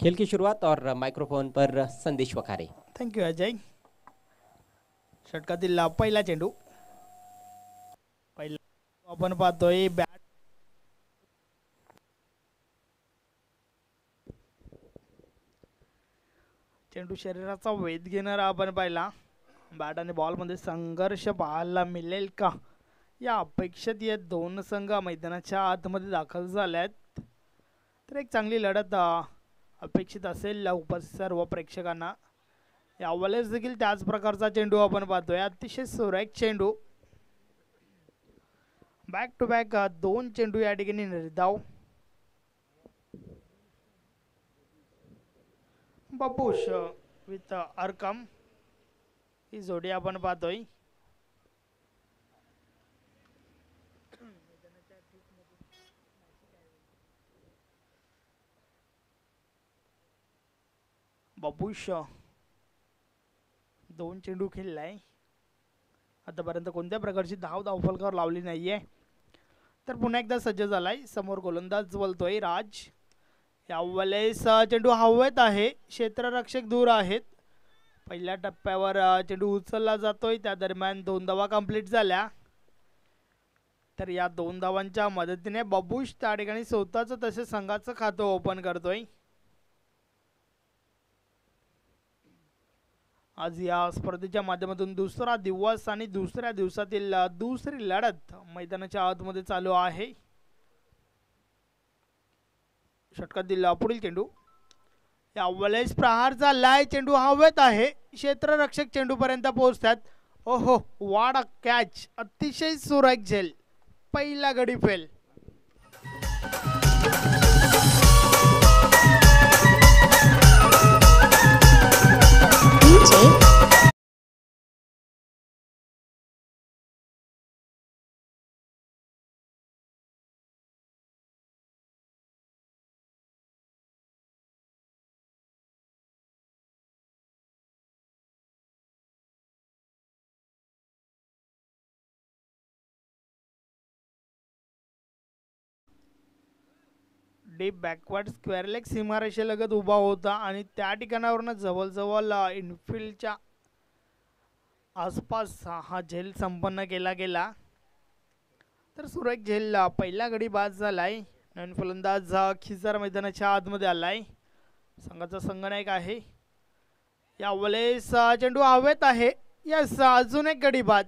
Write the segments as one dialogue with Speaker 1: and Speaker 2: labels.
Speaker 1: खेल की शुरुआत और माइक्रोफोन पर संदेश वखारे।
Speaker 2: थँक्यू अजय. षटकातील पहिला चेंडू. पहिला आपण पाहतोय बॅट. चेंडू शरीराचा वेध घेणारा आपण पाहिला. बॅट आणि बॉलमध्ये संघर्ष पाहायला मिळेल का या अपेक्षेत या दोन संघ मैदानाच्या आतमध्ये दाखल झाल्यात. तर एक चांगली लढत अपेक्षित असेल उपस्थित सर्व प्रेक्षकांना. यावेळेस देखील त्याच प्रकारचा चेंडू आपण पाहतोय. अतिशय सुरेख चेंडू. बॅक टू बॅक दोन चेंडू या ठिकाणी निर्धाव. बबूश विथ अरकम ही जोडी आपण पाहतोय. बबूश दोन चेंडू खेळलाय. आतापर्यंत कोणत्या प्रकारची धावफलकावर लावली नाहीये. तर पुन्हा एकदा सज्ज झालाय. समोर गोलंदाज बोलतोय राज. यावेळेस चेंडू हवेत आहे. क्षेत्ररक्षक दूर आहेत. पहिल्या टप्प्यावर चेंडू उचलला जातोय. त्या दरम्यान 2 धावा कंप्लीट झाल्या. तर या 2 धावांच्या मदतीने बबूश त्या ठिकाणी स्वतःचं तसे संघाचं खातं ओपन करतोय. आज या स्पर्धेच्या माध्यमातून दुसरा दिवस आणि दुसऱ्या दिवसातील दुसरी लढत मैदानाच्या आतमध्ये चालू आहे. षटकातील पुढील चेंडू. यावेळेस प्रहार झालाय. चेंडू हवेत आहे. क्षेत्ररक्षक चेंडूपर्यंत पोहोचतात. ओहो, वाडा कॅच. अतिशय सुरेख झेल. पहिला गडी फेल. डीप बॅकवर्ड स्क्वेअर लेग सीमारेषेलगत उभा होता आणि त्या ठिकाणावरून जवळजवळ इनफिल्डच्या आसपास हा झेल संपन्न केला गेला. तर सुरेख झेल पहिला गडी बाद झालाय. नवीन फलंदाज खिसार मैदानाच्या आतमध्ये आलाय. संघाचा संघनायक आहे. यावेळेस चेंडू हवेत आहे. यस, अजून एक गडी बाद.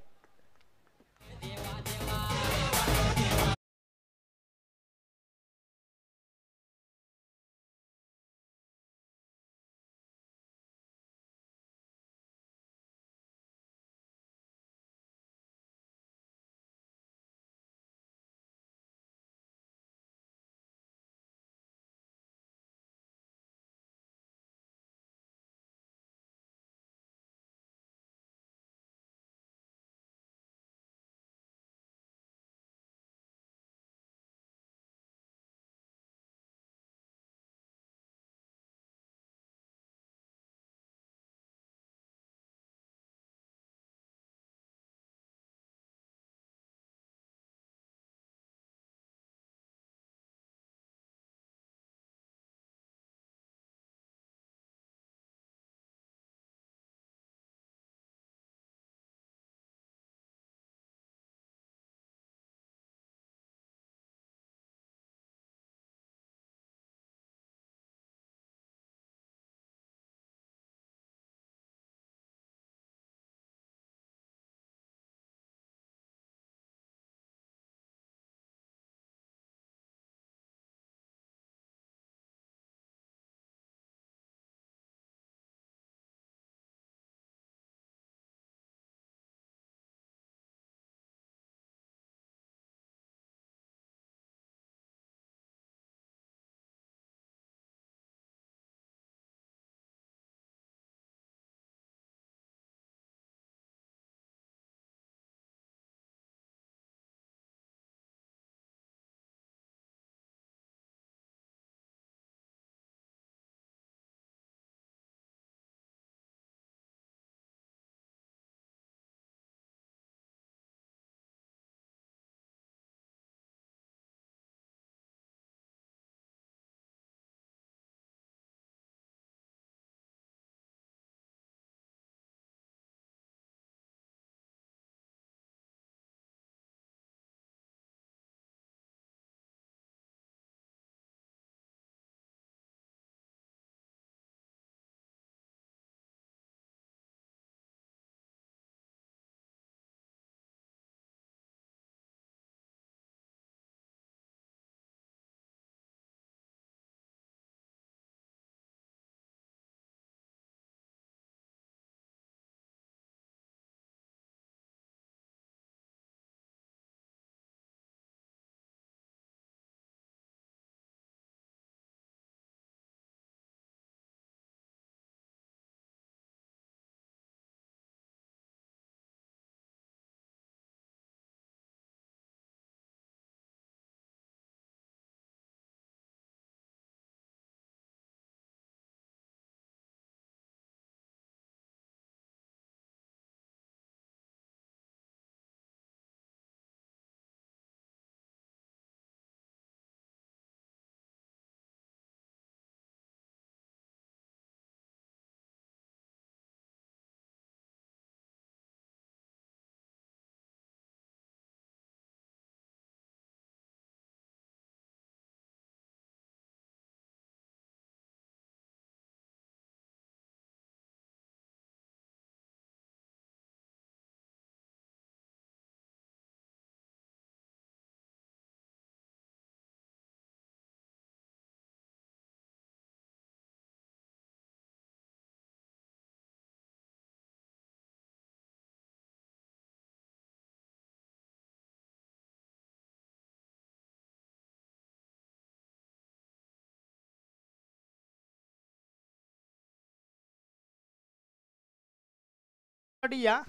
Speaker 2: या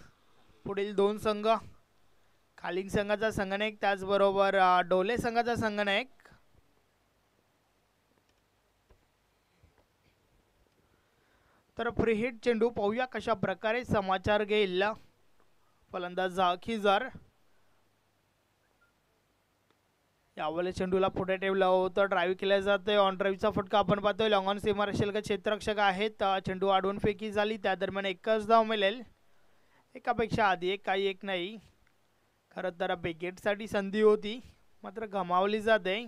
Speaker 2: पुढील दोन संघ खालिंग संघाचा संघनायक त्याचबरोबर डोले संघाचा संघनायक. तर फ्री हिट चेंडू पाहूया कशा प्रकारे समाचार घेईल फलंदाज खिजर. यावेळेस चेंडूला पुढे ठेवलं होतं, ड्राईव्ह केल्या जाते. ऑन ड्राईव्हचा फटका आपण पाहतोय. लॉंग ऑन सीमारेषेलगत क्षेत्ररक्षक आहेत. चेंडू आडवून फेकी झाली, त्या दरम्यान एकच धाव मिळेल. एकापेक्षा आधी एक, काही एक नाही. खरं तर बेगेटसाठी संधी होती मात्र गमावली जाते,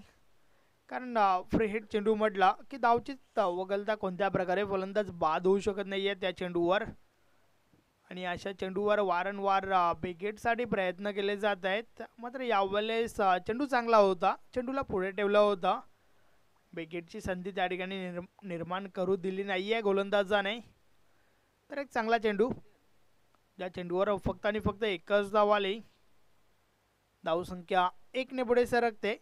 Speaker 2: कारण फ्री हिट चेंडू म्हटला की धावची वगळता कोणत्या प्रकारे फलंदाज बाद होऊ शकत नाही आहे त्या चेंडूवर. आणि अशा चेंडूवर वारंवार बेगेटसाठी प्रयत्न केले जात आहेत. मात्र यावेळेस चेंडू चांगला होता, चेंडूला पुढे ठेवला होता. बेगेटची संधी त्या ठिकाणी निर्माण करू दिली नाही आहे गोलंदाजाने. तर एक चांगला चेंडू, ज्या चेंडूवर फक्त आणि फक्त एकच धाव आली. धावसंख्या 1 ने पुढे सरकते.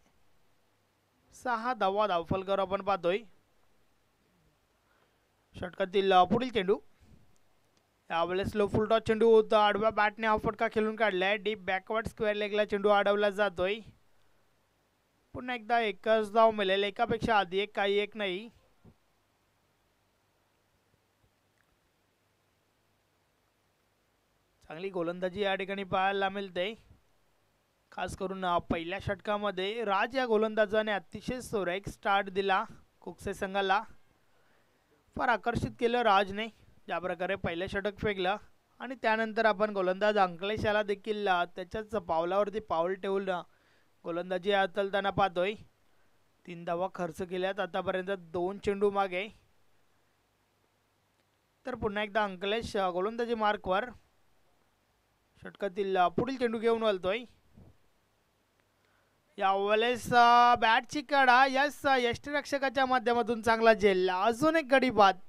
Speaker 2: 6 धावा धावफलकावर आपण पाहतोय. षटकातील पुढील चेंडू यावेळेस लो फुल टॉस चेंडू होता. आडव्या बॅटने हा फटका खेळून काढलाय. डीप बॅकवर्ड स्क्वेअर लेगला चेंडू अडवला जातोय. पुन्हा एकदा एकच धाव मिळेल. एकापेक्षा आधी एक, काही एक नाही. चांगली गोलंदाजी या ठिकाणी पाहायला मिळते. खास करून पहिल्या षटकामध्ये राज या गोलंदाजाने अतिशय सुरेख स्टार्ट दिला कुकसे संघाला. फार आकर्षित केलं राजने, ज्या प्रकारे पहिलं षटक फेकलं. आणि त्यानंतर आपण गोलंदाज अंकलेश याला देखील त्याच्याच पावलावरती पाऊल ठेवून गोलंदाजी हाताळताना पाहतोय. 3 धावा खर्च केल्यात आतापर्यंत, 2 चेंडू मागे. तर पुन्हा एकदा अंकलेश गोलंदाजी मार्कवर. षटकातील पुढील चेंडू घेऊन वळतोय. यावेळेस बॅटची कडा यष्टिरक्षकाच्या माध्यमातून चांगला झेल. अजून एक गडी बाद.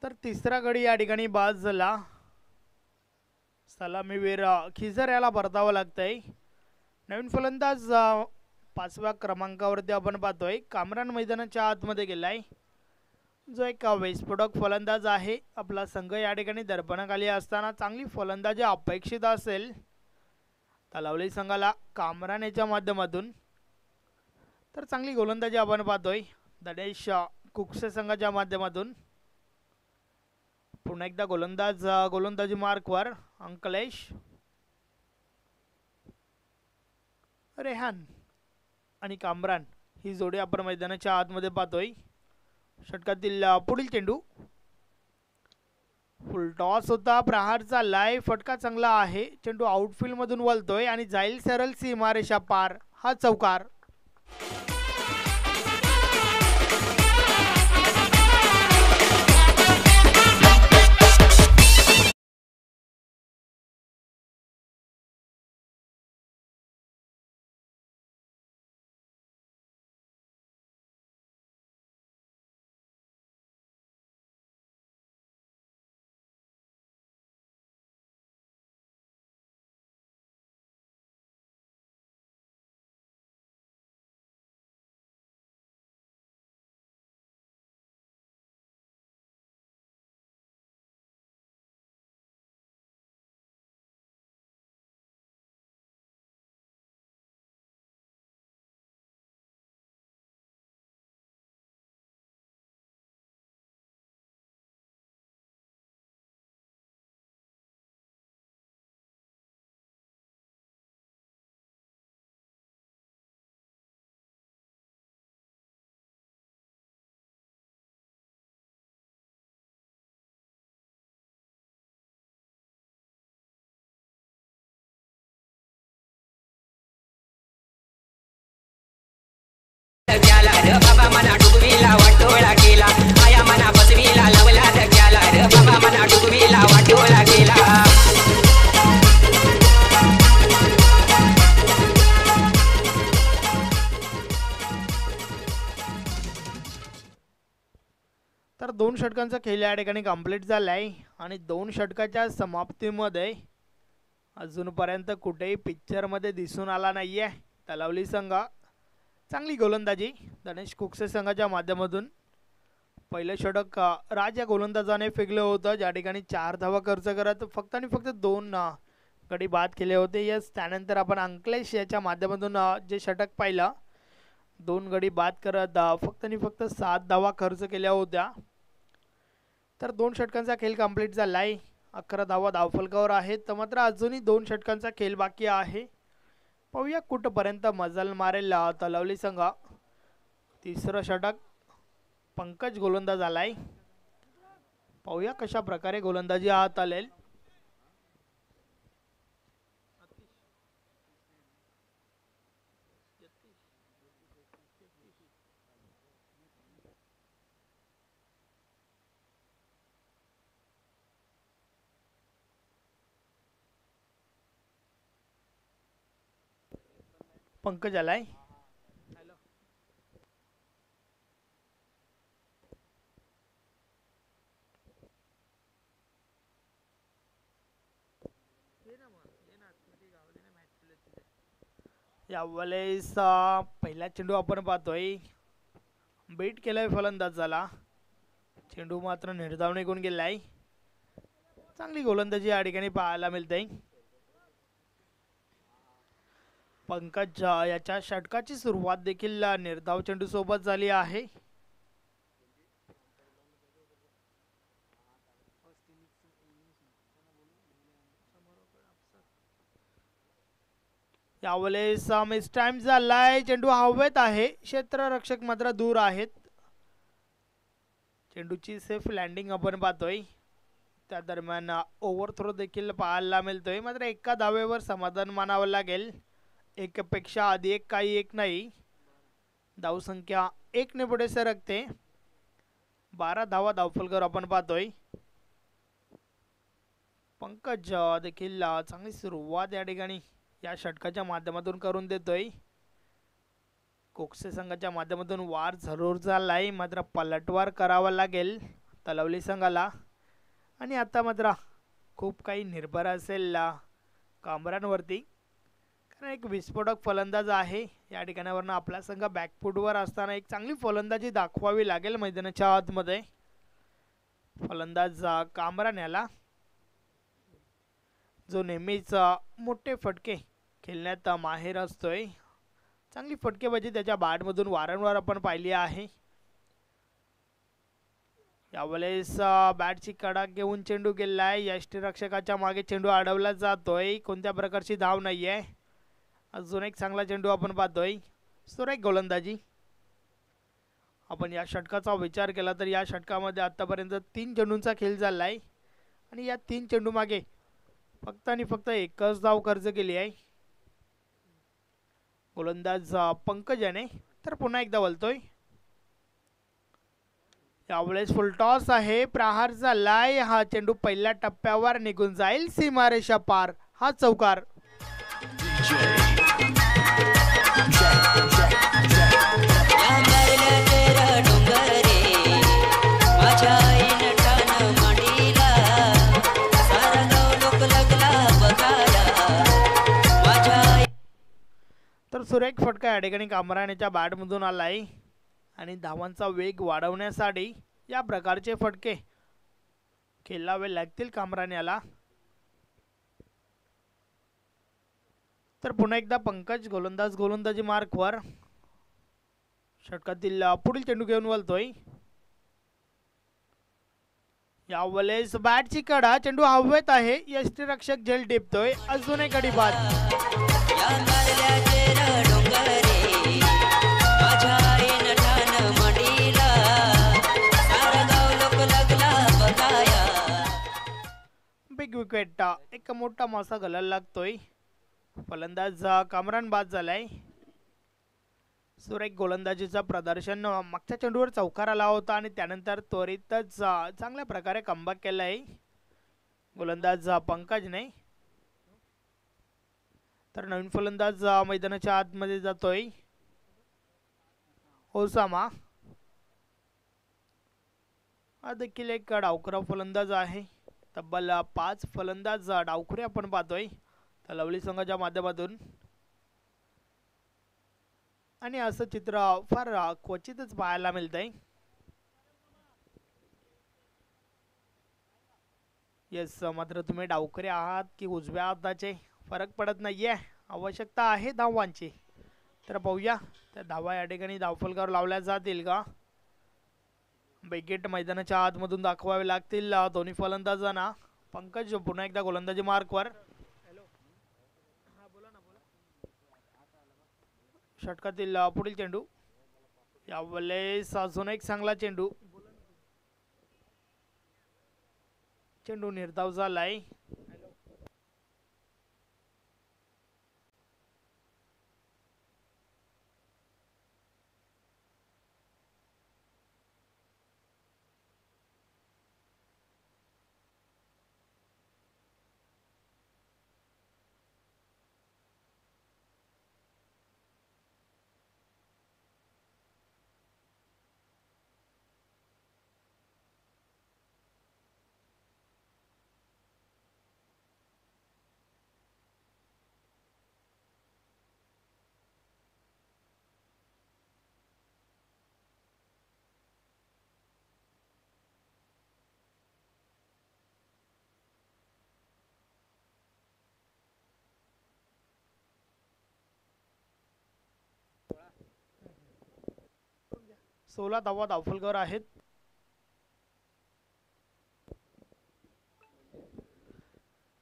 Speaker 2: तर तिसरा गडी या ठिकाणी बाद झाला. सलामीवीर खिजर याला परतावं लागतंय. नवीन फलंदाज 5व्या क्रमांकावरती आपण पाहतोय. कामरान मैदानाच्या आतमध्ये गेलाय, जो एक विस्फोटक फलंदाज आहे. आपला संघ या ठिकाणी दर्पणाखाली असताना चांगली फलंदाजी अपेक्षित असेल तलावली संघाला कामरान याच्या माध्यमातून. तर चांगली गोलंदाजी आपण पाहतोय गणेश कुकसे संघाच्या माध्यमातून. पुन्हा एकदा गोलंदाजी मार्कवर अंकलेश. रेहान आणि कामरान ही जोडी आपण मैदानाच्या आतमध्ये पाहतोय. षटकातील पुढील चेंडू फुल टॉस होता, प्रहार चाललाय. फटका चांगला आहे. चेंडू आउटफील्ड मधून वळतोय आणि जाईल सरळ सीमारेषा पार. हा चौकार.
Speaker 3: बाबा मना डुबवीला वाटोळा केला. आया मना बसवीला लावला धक्याला. बाबा मना डुबवीला वाटोळा केला.
Speaker 2: 2 षटकांचा खेळ या ठिकाणी कंप्लीट झालाय आणि 2 षटकाच्या समाप्तीमध्ये अजूनपर्यंत कुठेही पिक्चरमध्ये दिसून आला नाहीये तलावली संघ. चांगली गोलंदाजी गणेश कुकसे संघाच्या माध्यमातून. पहिलं षटक राज या गोलंदाजाने फेकलं होतं, ज्या ठिकाणी 4 धावा खर्च करत फक्त आणि फक्त 2 गडी बाद केले होते. यस, त्यानंतर आपण अंकलेश याच्या माध्यमातून जे षटक पाहिलं, 2 गडी बाद करत फक्त आणि फक्त 7 धावा खर्च केल्या होत्या. तर 2 षटकांचा खेळ कंप्लीट झालाय. 11 धावा धावफलकावर आहेत, तर मात्र अजूनही 2 षटकांचा खेळ बाकी आहे. पाहूया कुठपर्यंत मजल मारेल तलावली संघ. तिसरं षटक पंकज गोलंदाज आलाय. पाहूया कशा प्रकारे गोलंदाजी हात आलेल. पंकज आलाय. यावेळेस पहिला चेंडू आपण पाहतोय, बीट केलाय फलंदाजाला. चेंडू मात्र निर्धाव निघून गेलाय. चांगली गोलंदाजी या ठिकाणी पाहायला मिळते. पंकज याच्या षटकाची सुरुवात देखील निर्धाव चेंडू सोबत झाली आहे. यावेळेस मिस टाइम झालाय. चेंडू हवेत आहे, क्षेत्ररक्षक मात्र दूर आहेत. चेंडूची सेफ लँडिंग आपण पाहतोय. त्या दरम्यान ओव्हरथ्रो देखील पाहायला मिळतोय. मात्र एका धावेवर समाधान मानावं लागेल. एकापेक्षा अधिक काही एक नाही. धावसंख्या 1 ने पुढे सरकते. 12 धावा धावफलकावर आपण पाहतोय. पंकज देखील चांगली सुरुवात या ठिकाणी या षटकाच्या माध्यमातून करून देतोय. कोकसे संघाच्या माध्यमातून वार जरूर झालाय, मात्र पलटवार करावा लागेल तलावली संघाला. आणि आता मात्र खूप काही निर्भर असेल कामरांवरती, कारण एक विस्फोटक फलंदाज आहे. या ठिकाणावरून आपला संघ बॅकफूटवर असताना एक चांगली फलंदाजी दाखवावी लागेल मैदानाच्या आतमध्ये. फलंदाज कामरान याला, जो नेहमीच मोठे फटके खेळण्यात माहेर असतोय. चांगली फटकेबाजी त्याच्या बॅटमधून वारंवार आपण पाहिली आहे. यावेळेस बॅटची कडा घेऊन चेंडू गेलाय. यष्टीरक्षकाच्या मागे चेंडू अडवला जातोय. कोणत्या प्रकारची धाव नाहीये. अजून एक चांगला चेंडू आपण पाहतोय. सुरेख गोलंदाजी. आपण या षटकाचा विचार केला तर या षटकामध्ये आतापर्यंत 3 चेंडूंचा खेळ झालाय आणि या 3 चेंडू मागे फक्त आणि फक्त एकच धाव खर्च केली आहे. गोलंदाज पंकज याने. तर पुन्हा एकदा बोलतोय. यावेळेस फुल टॉस आहे. प्रहार झालाय. हा चेंडू पहिल्या टप्प्यावर निघून जाईल सीमारेषा पार. हा चौकार. तर सुरेख फटका या ठिकाणी कामरानेच्या बॅटमधून आलाय आणि धावांचा वेग वाढवण्यासाठी या प्रकारचे फटके खेळावे लागतील कामरान याला. तर पुन्हा एकदा पंकज गोलंदाजी मार्कवर. षटकातील पुढील चेंडू घेऊन वळतोय. यावेळेस बॅटची कडा, चेंडू हवेत आहे. यष्टीरक्षक झेल टिपतोय. अजून एक गडी बाद. Big wicket. एक मोठा मासा घालायला लागतोय. फलंदाज कामरान बाद झालाय. सुरेख गोलंदाजीचा प्रदर्शन. मागच्या चेंडूवर चौकार आला होता आणि त्यानंतर त्वरितच चांगल्या प्रकारे कमबॅक केलाय गोलंदाज पंकजने. तर नवीन फलंदाज मैदानाच्या आतमध्ये जातोय. ओसामा. हा देखील एक डावखुरा फलंदाज आहे. तब्बल 5 फलंदाज डावखुरे आपण पाहतोय तर लवली संघाच्या माध्यमातून. आणि असं चित्र फार क्वचितच पाहायला मिळतंय. येस, मात्र तुम्ही डावखुरे आहात की उजव्या हाताचे फरक पडत नाहीये. आवश्यकता आहे धावांची. तर पाहूया त्या धावा या ठिकाणी धावफलकावर लावल्या जातील का. विकेट मैदानाच्या आतमधून दाखवावे लागतील दोन्ही फलंदाजांना. पंकज पुन्हा एकदा गोलंदाजी मार्कवर. षटकातील पुढील चेंडू. यावेळेस अजून एक चांगला चेंडू. चेंडू निर्धाव झालाय. सोळा धावा धावफलकावर आहेत.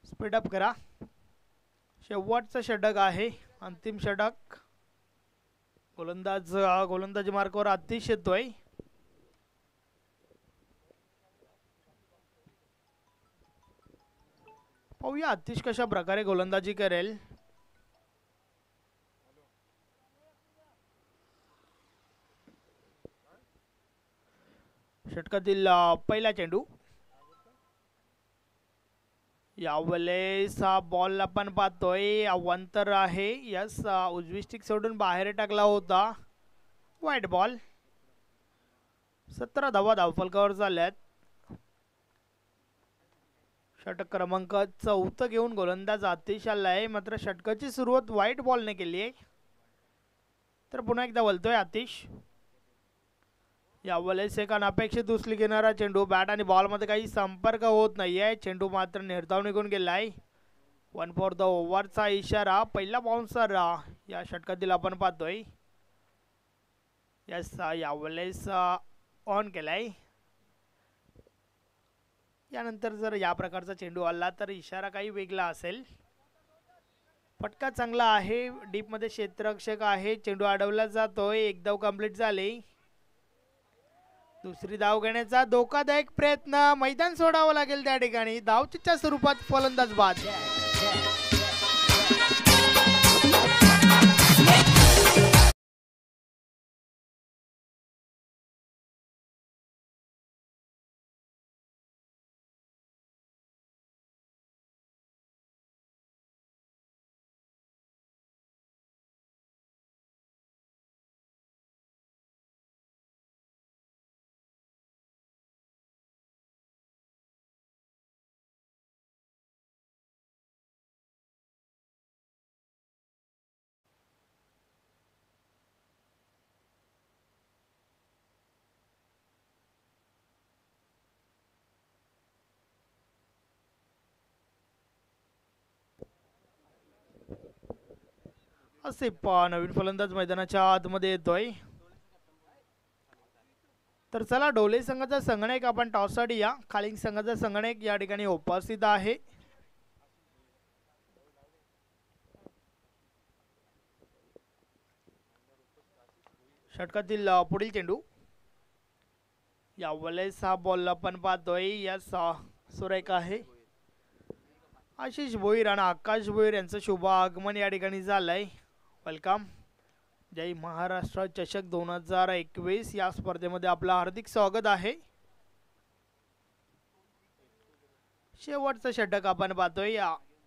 Speaker 2: स्पीडअप करा. शेवटचं षटक आहे, अंतिम षटक. गोलंदाजी मार्कावर आतिश येतोय. पाहूया आतिश कशा प्रकारे गोलंदाजी करेल. षटकातील पहिला चेंडू. यावेळेस बॉल आपण पाहतोय अवांतर आहे. यस, उजवी स्टिक सोडून बाहेर टाकला होता. वाईट बॉल. 17 धावा धावफलकावर झाल्यात. षटक क्रमांक 4 घेऊन गोलंदाज आतिश आलाय. मात्र षटकाची सुरुवात वाईट बॉलने केली आहे. तर पुन्हा एकदा बोलतोय आतिश. यावेळेस एक अनपेक्षित उचली घेणारा चेंडू. बॅट आणि बॉल मध्ये काही संपर्क होत नाहीये. चेंडू मात्र निर्धाव निघून गेलाय. 1 फॉर द ओव्हरचा इशारा. पहिला बाउन्सर या षटकातील आपण पाहतोय. यस, यावेळेस ऑन केलाय. यानंतर जर या प्रकारचा चेंडू आला तर इशारा काही वेगळा असेल. फटका चांगला आहे. डीप मध्ये क्षेत्ररक्षक आहे. चेंडू अडवला जातोय. एक धाव कंप्लीट झाली. दुसरी धाव घेण्याचा धोकादायक प्रयत्न. मैदान सोडावं लागेल त्या ठिकाणी. धावचीच्या स्वरूपात फलंदाज बाद. असे नवीन फलंदाज मैदानाच्या आतमध्ये येतोय. तर चला ढोले संघाचा संगणक आपण टॉससाठी या. खालींग संघाचा संगणक या ठिकाणी उपस्थित आहे. षटकातील पुढील चेंडू. यावेळेस हा बॉल आपण पाहतोय. या सुरेख आहे. आशिष भोईर आणि आकाश भोईर यांचं शुभ आगमन या ठिकाणी झालंय. वेलकम. जय महाराष्ट्र चषक 2021 या स्पर्धेमध्ये आपलं हार्दिक स्वागत आहे. शेवटचं षटक आपण पाहतोय.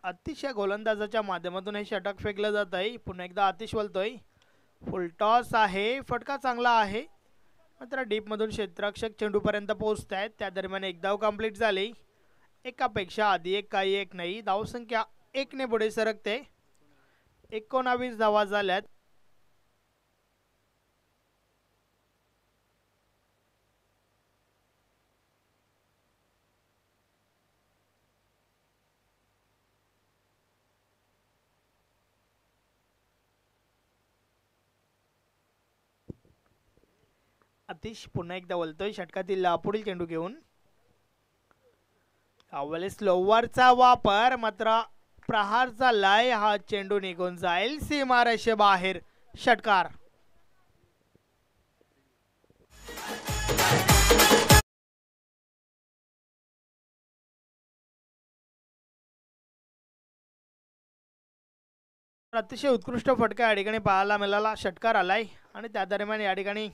Speaker 2: अतिशय गोलंदाजाच्या माध्यमातून हे षटक फेकलं जात आहे. पुन्हा एकदा आतिश बोलतोय. फुल टॉस आहे. फटका चांगला आहे. मात्र डीपमधून क्षेत्ररक्षक चेंडूपर्यंत पोहोचत आहेत. त्या दरम्यान एक धाव कंप्लीट झाली. एकापेक्षा आधी एक काही एक नाही. धावसंख्या 1 ने पुढे सरकते. 19 धावा झाल्यात. अतिश पुन्हा एकदा बोलतोय षटकातील पुढील चेंडू घेऊन. यावेळेस स्लोवरचा वापर, मात्र प्रहार झालाय. हा चेंडू निघून जाईल सीमारेषे बाहेर. षटकार. अतिशय उत्कृष्ट फटका या ठिकाणी पाहायला मिळाला. षटकार आलाय आणि त्या दरम्यान या ठिकाणी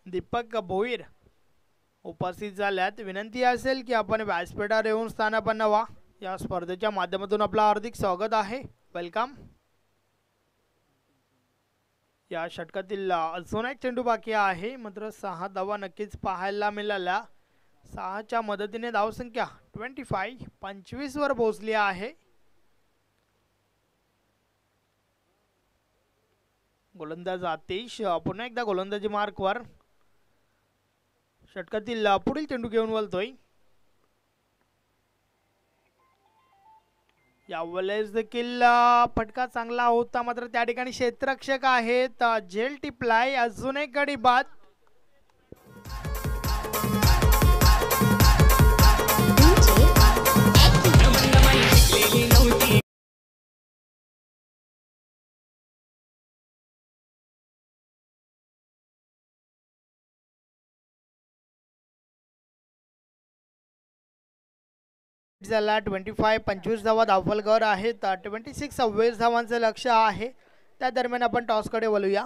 Speaker 2: दीपक भोईर उपस्थित झाल्यात. विनंती असेल की आपण व्यासपीठावर येऊन स्थानापन्न व्हा. या स्पर्धेच्या माध्यमातून आपलं हार्दिक स्वागत आहे. वेलकम. या षटकातील अजून एक चेंडू बाकी आहे, मात्र 6 धावा नक्कीच पाहायला मिळाल्या. 6च्या मदतीने धावसंख्या 25 वर पोहोचली आहे. गोलंदाज आतिश पुन्हा एकदा गोलंदाजी मार्कवर. षटकातील पुढील चेंडू घेऊन बोलतोय. यावेळेस देखील फटका चांगला होता, मात्र त्या ठिकाणी क्षेत्ररक्षक आहेत. झेल टिपलाय. अजून एक गडी बाद. झाला 25 धावा धावफलकावर आहेत. 26 धावांचं लक्ष आहे. त्या दरम्यान आपण टॉसकडे वळूया.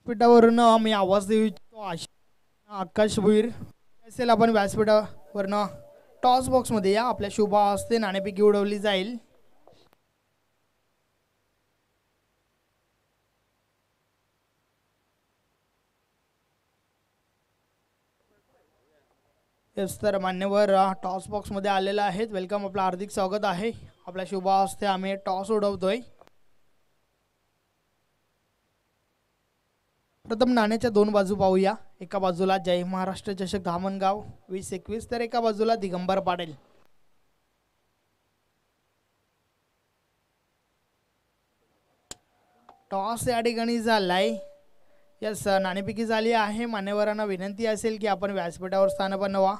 Speaker 2: व्यासपीठावरून मी आवाज देऊ इच्छितो. आकाश भुईर असेल. आपण व्यासपीठावरून टॉस बॉक्स मध्ये या. आपल्या शुभ हस्ते नाणेफेकी उडवली जाईल. येस तर मान्यवर टॉस बॉक्स मध्ये आलेला आहेत. वेलकम. आपलं हार्दिक स्वागत आहे. आपल्या शुभ हस्ते आम्ही टॉस उडवतोय. प्रथम नाण्याच्या 2 बाजू पाहूया. एका बाजूला जय महाराष्ट्र चषक धामणगाव 2021, तर एका बाजूला दिगंबर पाटील. टॉस या ठिकाणी झालाय. यस नाणेफेकी झाली आहे. मान्यवरांना विनंती असेल की आपण व्यासपीठावर स्थानापन्न व्हा.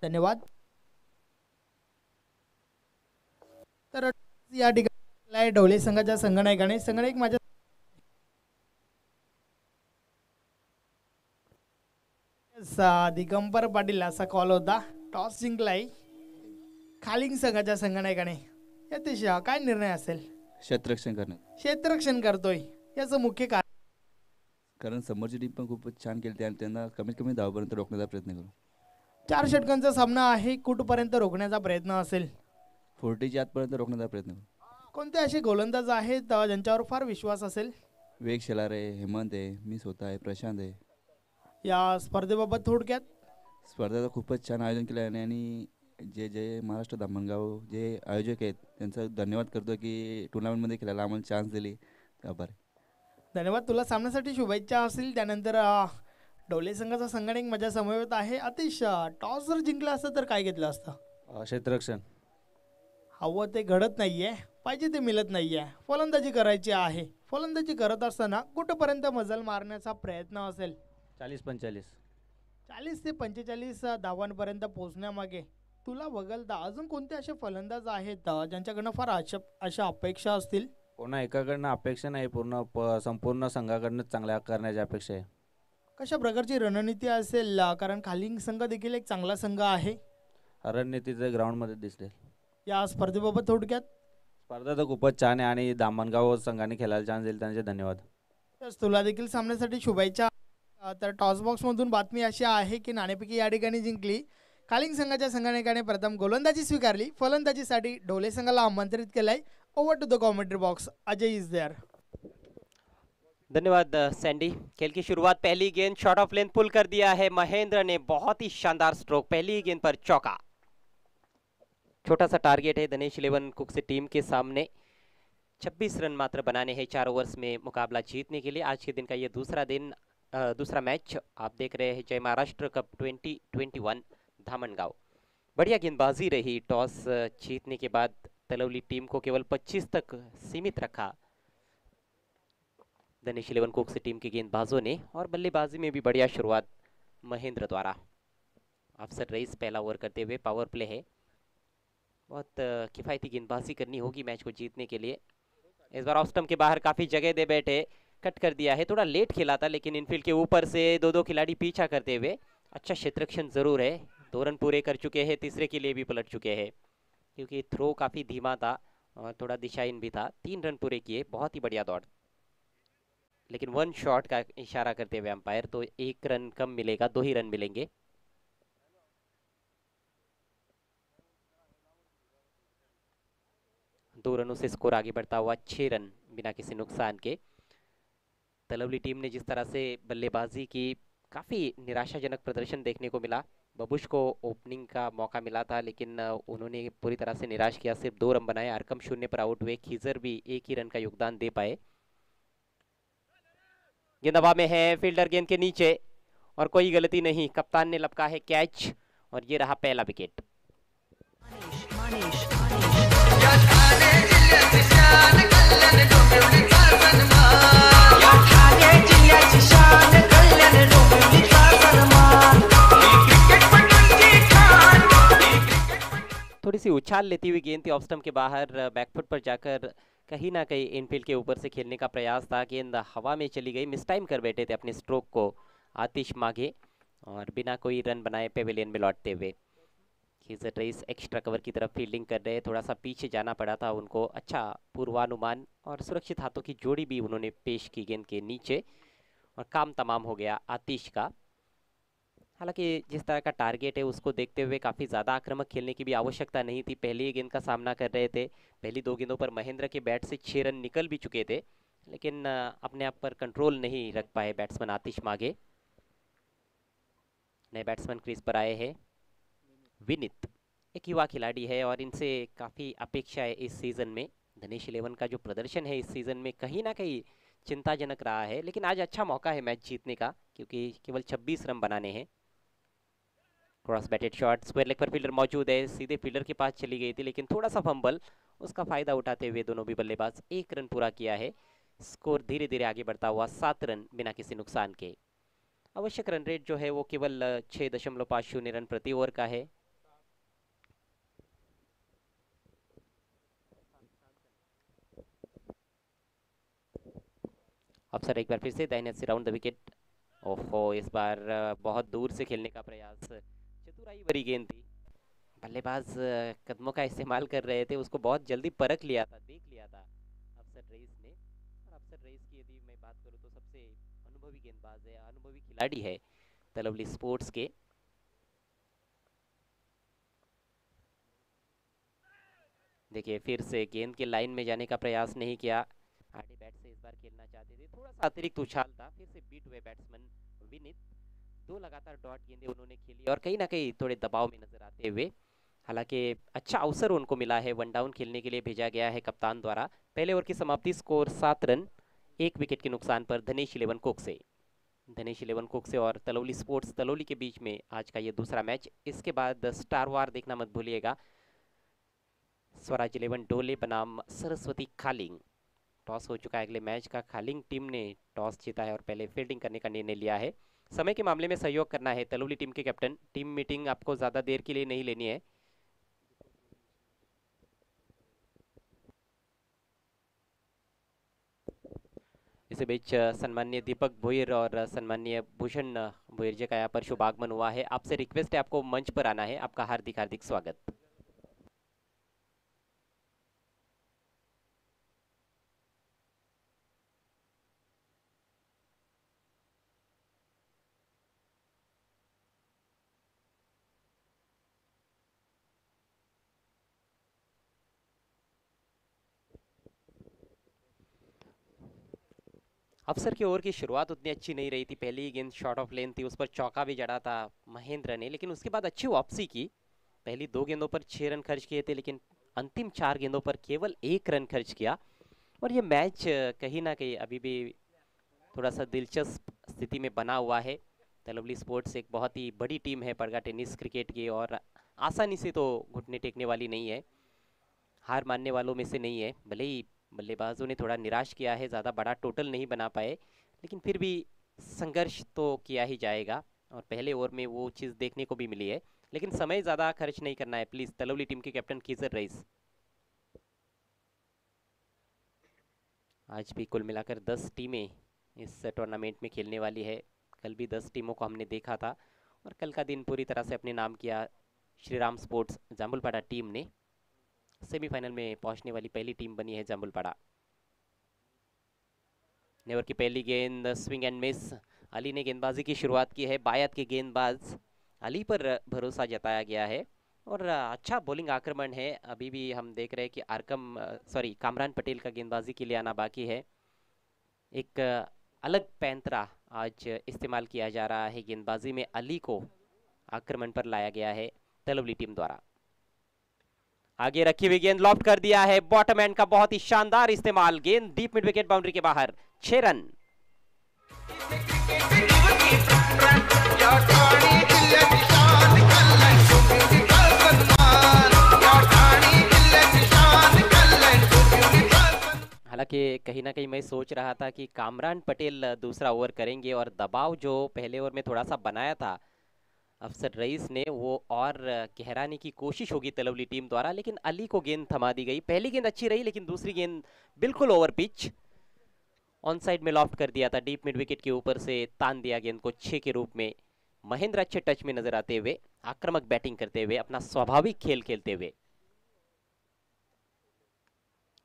Speaker 2: धन्यवाद. तर या ठिकाणी ढवळे संघाच्या संगणक माझ्या दिगंबर पाटील असा कॉल होता. टॉस जिंकलाय खालिंग संघाच्या संगणकाने. यतीश काय निर्णय असेल?
Speaker 4: क्षेत्ररक्षण
Speaker 2: करतोय. याचं मुख्य
Speaker 4: कारण समोरची टीम पण खूपच छान केली आणि त्यांना कमीत कमी धावापर्यंत रोखण्याचा प्रयत्न करू.
Speaker 2: 4 षटकांचा सामना आहे. कुठपर्यंत रोखण्याचा प्रयत्न असेल?
Speaker 4: 40च्या आतपर्यंत रोखण्याचा प्रयत्न करू.
Speaker 2: कोणते असे गोलंदाज आहेत ज्यांच्यावर फार विश्वास असेल?
Speaker 4: वेग शेलारे, हेमंत आहे, मी स्वतः आहे, प्रशांत आहे.
Speaker 2: या स्पर्धेबाबत थोडक्यात.
Speaker 4: स्पर्धेचं खूपच छान आयोजन केलं आहे आणि जे महाराष्ट्र धामणगाव जे आयोजक आहेत त्यांचा धन्यवाद करतो की टुर्नामेंटमध्ये खेळायला आम्हाला चान्स दिली. आभार. धन्यवाद.
Speaker 2: तुला सामन्यासाठी शुभेच्छा असतील. त्यानंतर ढवळे संघाचा संगणक माझ्या समवेत आहे. अतिश टॉस जर जिंकला असतं तर काय घेतलं असतं?
Speaker 4: क्षेत्ररक्षण.
Speaker 2: हवं ते घडत नाहीये, पाहिजे ते मिळत नाहीये. फलंदाजी करायची आहे. फलंदाजी करत असताना कुठपर्यंत मजल मारण्याचा प्रयत्न असेल?
Speaker 4: 40
Speaker 2: ते 45 धावांपर्यंत पोहोचण्यामागे तुला वगळता अजून कोणते असे फलंदाज आहेत ज्यांच्याकडनं फार अशा अपेक्षा असतील?
Speaker 5: कोणा एकाकडनं अपेक्षा नाही, संपूर्ण संघाकडनं चांगल्या करण्याची अपेक्षा आहे.
Speaker 2: कशा प्रकारची रणनीती असेल कारण खालिंग संघ देखील एक चांगला संघ आहे.
Speaker 5: रणनीतीचं ग्राउंडमध्ये दिसते.
Speaker 2: या स्पर्धेबाबत थोडक्यात
Speaker 5: स्पर्धा तर खूपच छान आहे आणि दामणगाव संघाने खेळायला चान्स दिला त्यांचे धन्यवाद.
Speaker 2: तर तुला देखील सामन्यासाठी शुभेच्छा. तर टॉस बॉक्समधून बातमी अशी आहे की नाणेफेकी या ठिकाणी जिंकली. खालिंग संघाच्या संघाने प्रथम गोलंदाजी स्वीकारली. फलंदाजीसाठी ढोले संघाला आमंत्रित केलंय. Over to the commentary box. Ajay is there.
Speaker 1: धन्यवाद सैंडी। खेल की शुरुआत पहली गेंद शॉट ऑफ लेंथ पुल कर दिया है महेंद्र ने, बहुत ही शानदार स्ट्रोक, पहली गेंद पर चौका। छोटा सा टारगेट है धनेश 11 कुक से टीम के सामने, 26 रन मात्र बनाने हैं 4 ओवर्स में मुकाबला जीतने के लिए। आज के दिन का ये दूसरा मैच आप देख रहे हैं जय महाराष्ट्र कप 2021 धामनगांव। बढ़िया गेंदबाजी रही। टॉस जीतने के बाद तलवली टीम को केवल 25 तक सीमित रखा धनेश 11 कुक से टीम के गेंदबाजों ने, और बल्लेबाजी में भी बढ़िया शुरुआत महेंद्र द्वारा। अफसर रईस पहला ओवर करते हुए, पावर प्ले है, बहुत किफ़ायती गेंदबाजी करनी होगी मैच को जीतने के लिए। इस बार ऑफ स्टंप के बाहर काफ़ी जगह दे बैठे, कट कर दिया है, थोड़ा लेट खेला था लेकिन इनफील्ड के ऊपर से दो खिलाड़ी पीछा करते हुए अच्छा क्षेत्ररक्षण जरूर है। 2 रन पूरे कर चुके हैं, तीसरे के लिए भी पलट चुके हैं क्योंकि थ्रो काफ़ी धीमा था और थोड़ा दिशाहीन भी था। 3 रन पूरे किए, बहुत ही बढ़िया दौड़, लेकिन 1 शॉट का इशारा करते हुए अंपायर, तो 1 रन कम मिलेगा, 2 ही रन मिलेंगे। दो रनों से स्कोर आगे बढ़ता हुआ 6 रन बिना किसी नुकसान के। तलवली टीम ने जिस तरह से बल्लेबाजी की, काफ़ी निराशाजनक प्रदर्शन देखने को मिला। बबुश को ओपनिंग का मौका मिला था लेकिन उन्होंने पूरी तरह से निराश किया, सिर्फ 2 रन बनाए। अरकम 0 पर आउट हुए, खीजर भी 1 ही रन का योगदान दे पाए। गेंद हवा में है, फील्डर गेंद के नीचे और कोई गलती नहीं, कप्तान ने लपका है कैच और ये रहा पहला विकेट। थोड़ी सी उछाल लेती हुई गेंद थी ऑफ स्टंप के बाहर, बैकफुट पर जाकर कहीं ना कहीं इनफील्ड के ऊपर से खेलने का प्रयास था। गेंद हवा में चली गई, मिस टाइम कर बैठे थे अपने स्ट्रोक को आतिश माघे, और बिना कोई रन बनाए पेविलियन में लौटते हुए खीजर रईस एक्स्ट्रा कवर की तरफ फील्डिंग कर रहे, थोड़ा सा पीछे जाना पड़ा था उनको। अच्छा पूर्वानुमान और सुरक्षित हाथों की जोड़ी भी उन्होंने पेश की गेंद के नीचे और काम तमाम हो गया आतिश का। हालांकि जिस तरह का टारगेट है उसको देखते हुए काफ़ी ज़्यादा आक्रामक खेलने की भी आवश्यकता नहीं थी। पहली गेंद का सामना कर रहे थे, पहली 2 गेंदों पर महेंद्र के बैट से 6 रन निकल भी चुके थे, लेकिन अपने आप पर कंट्रोल नहीं रख पाए बैट्समैन आतिश माघे। नए बैट्समैन क्रीज पर आए हैं, विनीत एक युवा खिलाड़ी है और इनसे काफ़ी अपेक्षा है इस सीज़न में। धनेश 11 का जो प्रदर्शन है इस सीज़न में कहीं ना कहीं चिंताजनक रहा है, लेकिन आज अच्छा मौका है मैच जीतने का क्योंकि केवल 26 रन बनाने हैं। Cross batted shot, square leg पर फील्डर मौजूद है, सीधे फील्डर के पास चली गई थी लेकिन थोड़ा सा फंबल, उसका फायदा उठाते हुए दोनों भी बल्लेबाज 1 रन पूरा किया है। स्कोर धीरे धीरे आगे बढ़ता हुआ 7 रन बिना किसी नुकसान के। आवश्यक रन रेट जो है वो केवल 6.50 रन प्रति ओवर का है। अफसर एक बार फिर से दाहिने से राउंड द विकेट। ओहो, इस बार बहुत दूर से खेलने का प्रयास, चतुराई भरी गेंद थी, बल्लेबाज कदमों का इस्तेमाल कर रहे थे, उसको बहुत जल्दी परख लिया था, देख लिया था अफसर रईस ने। और अफसर रईस की यदि मैं बात करूं तो सबसे अनुभवी गेंदबाज है, अनुभवी खिलाड़ी है तलवली स्पोर्ट्स के। देखिए फिर से गेंद के लाइन में जाने का प्रयास नहीं किया, आड़े बैट से इस बार खेलना चाहते थे, थोड़ा सा अतिरिक्त उछाल था। फिर से बीट हुए बैट्समैन विनीत, 2 लगातार डॉट गेंदें उन्होंने खेली और कहीं ना कहीं थोड़े दबाव में नजर आते हुए। हालांकि अच्छा अवसर उनको मिला है, 1 डाउन खेलने के लिए भेजा गया है कप्तान द्वारा। पहले ओवर की समाप्ति, स्कोर 7 रन 1 विकेट के नुकसान पर धनेश 11 कुक से। धनेश 11 कुक से और तलवली स्पोर्ट्स तलवली के बीच में आज का ये दूसरा मैच। इसके बाद स्टार वार देखना मत भूलिएगा, स्वराज 11 डोले बनाम सरस्वती खालिंग। टॉस हो चुका है अगले मैच का, खालिंग टीम ने टॉस जीता है और पहले फील्डिंग करने का निर्णय लिया है। समय के मामले में सहयोग करना है तलवली टीम के कैप्टन, टीम मीटिंग आपको ज़्यादा देर के लिए नहीं लेनी है। इसी बीच सम्माननीय दीपक भोईर और सम्माननीय भूषण भोईर जी का यहाँ पर शुभ आगमन हुआ है। आपसे रिक्वेस्ट है आपको मंच पर आना है। आपका हार्दिक हार्दिक स्वागत। अफसर की ओवर की शुरुआत उतनी अच्छी नहीं रही थी। पहली गेंद शॉर्ट ऑफ लेन थी, उस पर चौका भी जड़ा था महेंद्र ने, लेकिन उसके बाद अच्छी वापसी की। पहली 2 गेंदों पर 6 रन खर्च किए थे, लेकिन अंतिम 4 गेंदों पर केवल 1 रन खर्च किया। और ये मैच कहीं ना कहीं अभी भी थोड़ा सा दिलचस्प स्थिति में बना हुआ है। तलवली स्पोर्ट्स एक बहुत ही बड़ी टीम है पड़गा टेनिस क्रिकेट की, और आसानी से तो घुटने टेकने वाली नहीं है, हार मानने वालों में से नहीं है। भले ही बल्लेबाजों ने थोड़ा निराश किया है, ज़्यादा बड़ा टोटल नहीं बना पाए, लेकिन फिर भी संघर्ष तो किया ही जाएगा। और पहले ओवर में वो चीज़ देखने को भी मिली है, लेकिन समय ज़्यादा खर्च नहीं करना है please. Talawali team K captain कीजर रईस। आज भी कुल मिलाकर 10 टीमें इस टूर्नामेंट में खेलने वाली है। कल भी 10 टीमों को हमने देखा था, और कल का दिन पूरी तरह से अपने नाम किया श्रीराम स्पोर्ट्स जाम्बुलपाड़ा टीम ने। सेमीफाइनल में पहुंचने वाली पहली टीम बनी है जाम्बुलपाड़ा। नेवर की पहली गेंद स्विंग एंड मिस। अली ने गेंदबाजी की शुरुआत की है। बायत के गेंदबाज अली पर भरोसा जताया गया है, और अच्छा बॉलिंग आक्रमण है। अभी भी हम देख रहे हैं कि कामरान पटेल का गेंदबाजी के लिए आना बाकी है। एक अलग पैंतरा आज इस्तेमाल किया जा रहा है गेंदबाजी में। अली को आक्रमण पर लाया गया है तलवली टीम द्वारा। आगे रखी हुई गेंद लॉफ्ट कर दिया है। बॉटम एंड का बहुत ही शानदार इस्तेमाल। गेंद डीप मिड विकेट बाउंड्री के बाहर। 6 रन। हालांकि कहीं ना कहीं मैं सोच रहा था कि कामरान पटेल दूसरा ओवर करेंगे, और दबाव जो पहले ओवर में थोड़ा सा बनाया था अफसर रईस ने, वो और गहराने की कोशिश होगी तलवली टीम द्वारा, लेकिन अली को गेंद थमा दी गई। पहली गेंद अच्छी रही, लेकिन दूसरी गेंद बिल्कुल ओवर पिच ऑन साइड में लॉफ्ट कर दिया था। डीप मिड विकेट के ऊपर से तान दिया गेंद को 6 के रूप में। महेंद्र अच्छे टच में नजर आते हुए, आक्रामक बैटिंग करते हुए, अपना स्वाभाविक खेल खेलते हुए।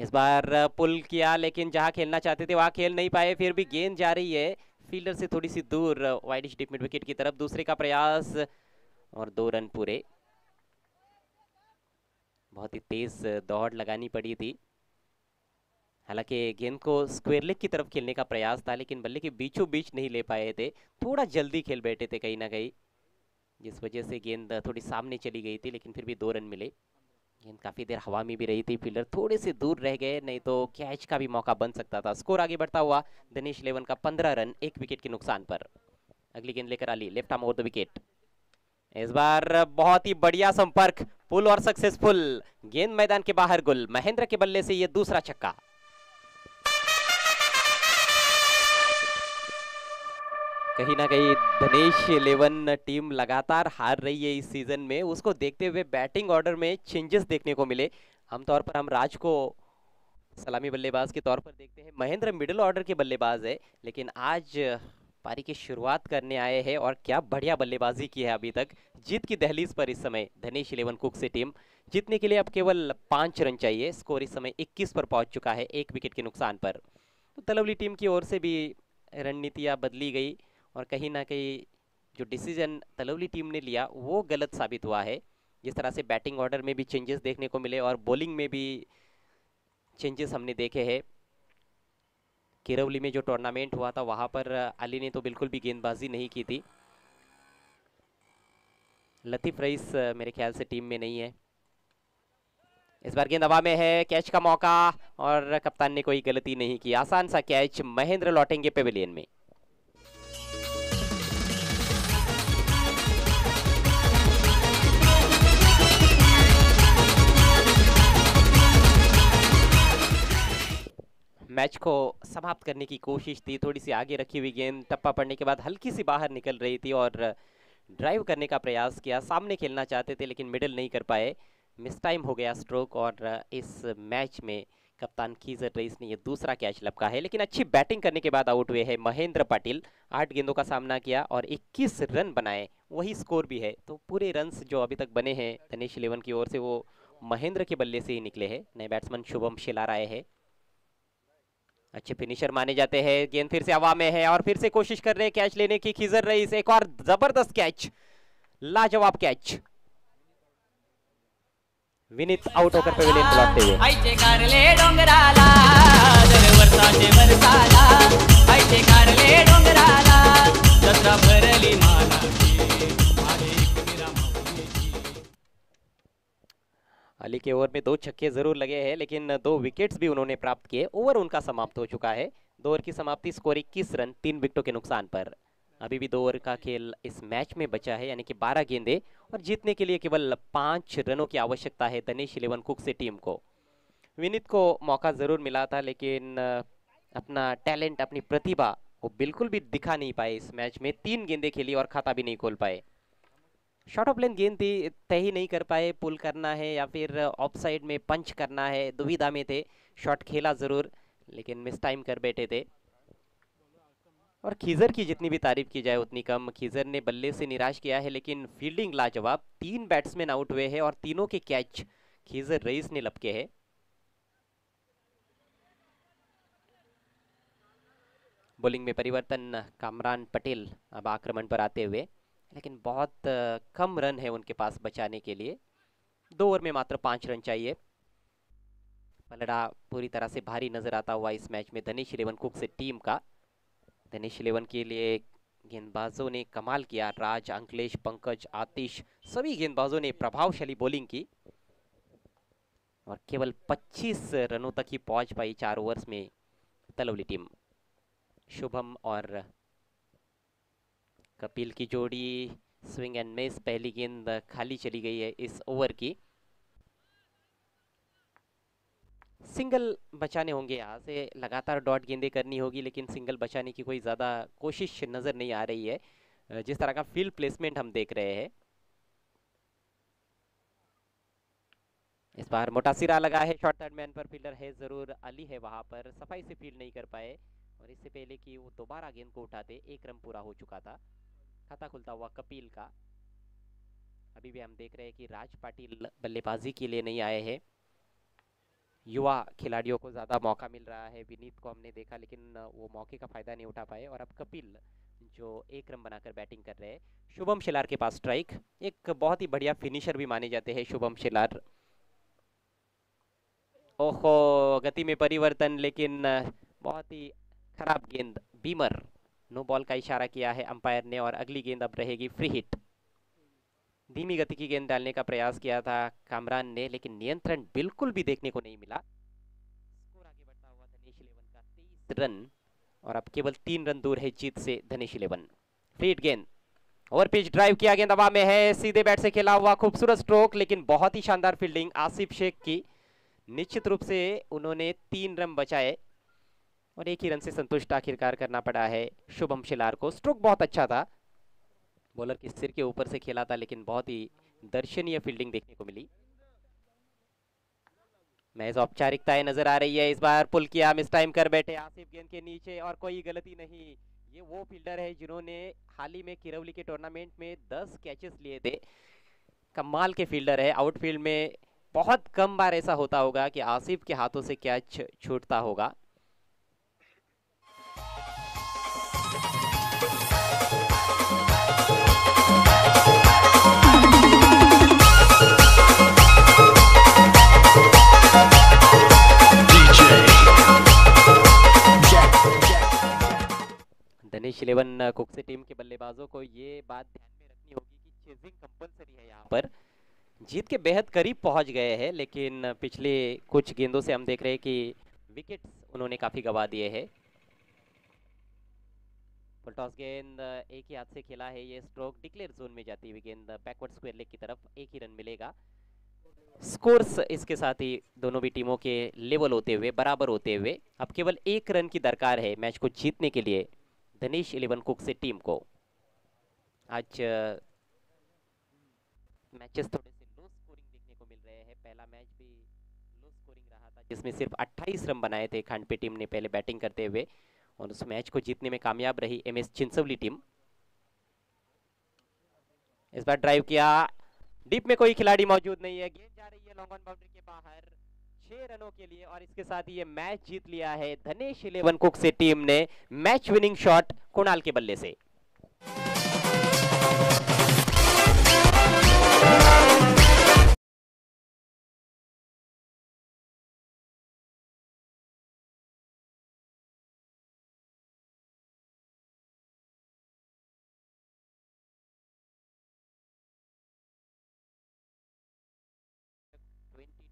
Speaker 1: इस बार पुल किया, लेकिन जहां खेलना चाहते थे वहां खेल नहीं पाए। फिर भी गेंद जा रही है फील्डर से थोड़ी सी दूर वाइडिश डीप मिड विकेट की तरफ। दूसरे का प्रयास और 2 रन पूरे। बहुत ही तेज दौड़ लगानी पड़ी थी। हालांकि गेंद को स्क्वायर लेग की तरफ खेलने का प्रयास था, लेकिन बल्ले के बीचों बीच नहीं ले पाए थे। थोड़ा जल्दी खेल बैठे थे कहीं ना कहीं, जिस वजह से गेंद थोड़ी सामने चली गई थी, लेकिन फिर भी 2 रन मिले। गेंद काफी देर हवा में भी रही थी, फील्डर थोड़े से दूर रह गए, नहीं तो कैच का भी मौका बन सकता था। स्कोर आगे बढ़ता हुआ दिनेश 11 का 15 रन 1 विकेट के नुकसान पर। अगली गेंद लेकर Ali, left arm over the wicket. इस बार बहुत ही बढ़िया संपर्क, पुल और सक्सेसफुल। गेंद मैदान के बाहर गुल। महेंद्र के बल्ले से ये दूसरा छक्का। कहीं ना कहीं दिनेश 11 टीम लगातार हार रही है इस सीजन में। उसको देखते हुए बैटिंग ऑर्डर में चेंजेस देखने को मिले। आमतौर पर हम राज को सलामी बल्लेबाज के तौर पर देखते हैं, महेंद्र मिडिल ऑर्डर के बल्लेबाज है, लेकिन आज पारी की शुरुआत करने आए हैं, और क्या बढ़िया बल्लेबाजी की है अभी तक। जीत की दहलीज पर इस समय दिनेश 11 कुक से टीम। जीतने के लिए अब केवल 5 रन चाहिए। स्कोर इस समय 21 पर पहुंच चुका है 1 विकेट के नुकसान पर। तो तलवली टीम की ओर से भी रणनीतियां बदली गई, और कहीं ना कहीं जो डिसीजन तलवली टीम ने लिया वो गलत साबित हुआ है। जिस तरह से बैटिंग ऑर्डर में भी चेंजेस देखने को मिले, और बॉलिंग में भी चेंजेस हमने देखे हैं। किरवली में जो टूर्नामेंट हुआ था वहां पर अली ने तो बिल्कुल भी गेंदबाजी नहीं की थी। लतीफ रईस मेरे ख्याल से टीम में नहीं है। इस बार गेंद हवा में है, कैच का मौका, और कप्तान ने कोई गलती नहीं की। आसान सा कैच। महेंद्र लौटेंगे पेविलियन में। मैच को समाप्त करने की कोशिश थी। थोड़ी सी आगे रखी हुई गेंद टप्पा पड़ने के बाद हल्की सी बाहर निकल रही थी, और ड्राइव करने का प्रयास किया। सामने खेलना चाहते थे, लेकिन मिडिल नहीं कर पाए। मिस टाइम हो गया स्ट्रोक, और इस मैच में कप्तान खीजर रईस ने ये दूसरा कैच लपका है, लेकिन अच्छी बैटिंग करने के बाद आउट हुए हैं महेंद्र पाटिल। 8 गेंदों का सामना किया और 21 रन बनाए, वही स्कोर भी है। तो पूरे रन्स जो अभी तक बने हैं धनेश इलेवन की ओर से वो महेंद्र के बल्ले से ही निकले हैं। नए बैट्समैन शुभम शिलार आए हैं, अच्छे फिनिशर माने जाते हैं। गेंद फिर से हवा में है और फिर से कोशिश कर रहे हैं कैच लेने की खीजर रईस। एक और जबरदस्त कैच, लाजवाब कैच। विनीत आउट होकर पवेलियन को लौटते हुए।
Speaker 3: आईचे कारले डोंगराला दर वर्षाचे वर्षाला, आईचे कारले डोंगराला जत्रा भरली मानाची, माझे कुणीरा माऊलीची।
Speaker 1: अली के ओवर में 2 छक्के जरूर लगे हैं, लेकिन 2 विकेट्स भी उन्होंने प्राप्त किए। ओवर उनका समाप्त हो चुका है। 2 ओवर की समाप्ति, स्कोर 21 रन 3 विकेटों के नुकसान पर। अभी भी 2 ओवर का खेल इस मैच में बचा है, यानी कि 12 गेंदें और जीतने के लिए केवल 5 रनों की आवश्यकता है धनेश इलेवन कुक से टीम को। विनीत को मौका जरूर मिला था, लेकिन अपना टैलेंट, अपनी प्रतिभा वो बिल्कुल भी दिखा नहीं पाए इस मैच में। 3 गेंदें खेली और खाता भी नहीं खोल पाए। शॉर्ट ऑफ लेन गेंद थी, तय ही नहीं कर पाए, पुल करना है या फिर ऑफ साइड में पंच करना है, दुविधा में थे। शॉट खेला जरूर, लेकिन मिस टाइम कर बैठे थे। और खीजर की जितनी भी तारीफ की जाए उतनी कम। खीजर ने बल्ले से निराश किया है, लेकिन फील्डिंग लाजवाब। 3 बैट्समैन आउट हुए हैं और तीनों के कैच खीजर रईस ने लपके हैं। बॉलिंग में परिवर्तन, कामरान पटेल अब आक्रमण पर आते हुए, लेकिन बहुत कम रन है उनके पास बचाने के लिए। 2 ओवर में मात्र 5 रन चाहिए। पलड़ा पूरी तरह से भारी नजर आता हुआ इस मैच में धनेश इलेवन कुक से टीम का। धनेश इलेवन के लिए गेंदबाजों ने कमाल किया। राज, अंकलेश, पंकज, आतिश, सभी गेंदबाजों ने प्रभावशाली बॉलिंग की और केवल 25 रनों तक ही पहुंच पाई 4 ओवर्स में तलवली टीम। शुभम और कपिल की जोड़ी स्विंग एंड मिस। पहली गेंद खाली चली गई है इस ओवर की। सिंगल बचाने होंगे, यहाँ से लगातार डॉट गेंदें करनी होगी, लेकिन सिंगल बचाने की कोई ज़्यादा कोशिश नज़र नहीं आ रही है जिस तरह का फील्ड प्लेसमेंट हम देख रहे हैं। इस बार मोटा सिरा लगा है, शॉर्ट थर्ड मैन पर फील्डर है जरूर, अली है वहां पर, सफाई से फील्ड नहीं कर पाए। और इससे पहले कि वो दोबारा गेंद को उठाते 1 रन पूरा हो चुका था। खाता खुलता हुआ कपिल का। अभी भी हम देख रहे हैं कि राज पाटिल बल्लेबाजी के लिए नहीं आए हैं। युवा खिलाड़ियों को ज़्यादा मौका मिल रहा है। विनीत को हमने देखा, लेकिन वो मौके का फायदा नहीं उठा पाए। और अब कपिल जो 1 रन बनाकर बैटिंग कर रहे हैं। शुभम शिलार के पास स्ट्राइक। एक बहुत ही बढ़िया फिनिशर भी माने जाते हैं शुभम शिलार। ओहो, गति में परिवर्तन, लेकिन बहुत ही खराब गेंद। बीमर, नो बॉल का इशारा किया है अंपायर ने और अगली गेंद अब रहेगी फ्री हिट। धीमी गति की गेंद डालने का प्रयास किया था कामरान ने, लेकिन नियंत्रण बिल्कुल भी देखने को नहीं मिला। स्कोर आगे बढ़ता हुआ धनेश इलेवन का 23 रन और अब केवल 3 रन दूर है जीत से धनेश इलेवन। फ्री हिट गेंद, ओवर पिच ड्राइव किया, गेंद हवा में है, सीधे बैट से खेला हुआ खूबसूरत स्ट्रोक, लेकिन बहुत ही शानदार फील्डिंग आसिफ शेख की। निश्चित रूप से उन्होंने 3 रन बचाए और 1 ही रन से संतुष्ट आखिरकार करना पड़ा है शुभम शिलार को। स्ट्रोक बहुत अच्छा था, बॉलर के सिर के ऊपर से खेला था, लेकिन बहुत ही दर्शनीय फील्डिंग देखने को मिली। महज औपचारिकताएं नजर आ रही है। इस बार पुल किया, मिस टाइम कर बैठे आसिफ गेंद के नीचे और कोई गलती नहीं। ये वो फील्डर है जिन्होंने हाल ही में किरवली के टूर्नामेंट में 10 कैचेस लिए थे। कमाल के फील्डर है। आउटफील्ड में बहुत कम बार ऐसा होता होगा कि आसिफ के हाथों से कैच छूटता होगा। धनेश इलेवन कुक से टीम के बल्लेबाजों को ये बात ध्यान में रखनी होगी कि चेजिंग कंपलसरी है। यहाँ पर जीत के बेहद करीब पहुंच गए हैं, लेकिन पिछले कुछ गेंदों से हम देख रहे हैं कि विकेट्स उन्होंने काफी गवा दिए हैं। फुल टॉस गेंद एक ही हाथ से खेला है, ये स्ट्रोक डिक्लेयर जोन में जाती हुई गेंद बैकवर्ड स्क्वायर लेग की तरफ, 1 ही रन मिलेगा। स्कोर्स इसके साथ ही दोनों भी टीमों के लेवल होते हुए, बराबर होते हुए अब केवल 1 रन की दरकार है मैच को जीतने के लिए धनेश इलेवन कुक से टीम को। आज मैचेस थोड़े से लो स्कोरिंग देखने को मिल रहे हैं। पहला मैच भी लो स्कोरिंग रहा था जिसमें सिर्फ 28 रन बनाए थे खांडपे टीम ने पहले बैटिंग करते हुए, और उस मैच को जीतने में कामयाब रही एमएस चिंचवली टीम। इस बार ड्राइव किया, डीप में कोई खिलाड़ी मौजूद नहीं है, गेंद जा रही है लॉन्ग ऑन बाउंड्री के बाहर 6 रनों के लिए, और इसके साथ ही ये मैच जीत लिया है धनेश 11 कुक से टीम ने। मैच विनिंग शॉट कुणाल के बल्ले से।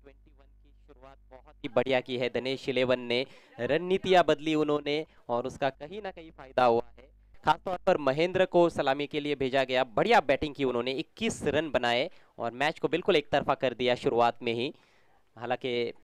Speaker 1: की शुरुआत बहुत ही बढ़िया की है धनेश 11 ने, रणनीतियां बदली उन्होंने और उसका कहीं ना कहीं फायदा हुआ है। खासतौर पर महेंद्र को सलामी के लिए भेजा गया, बढ़िया बैटिंग की उन्होंने, 21 रन बनाए और मैच को बिल्कुल एक तरफा कर दिया शुरुआत में ही। हालांकि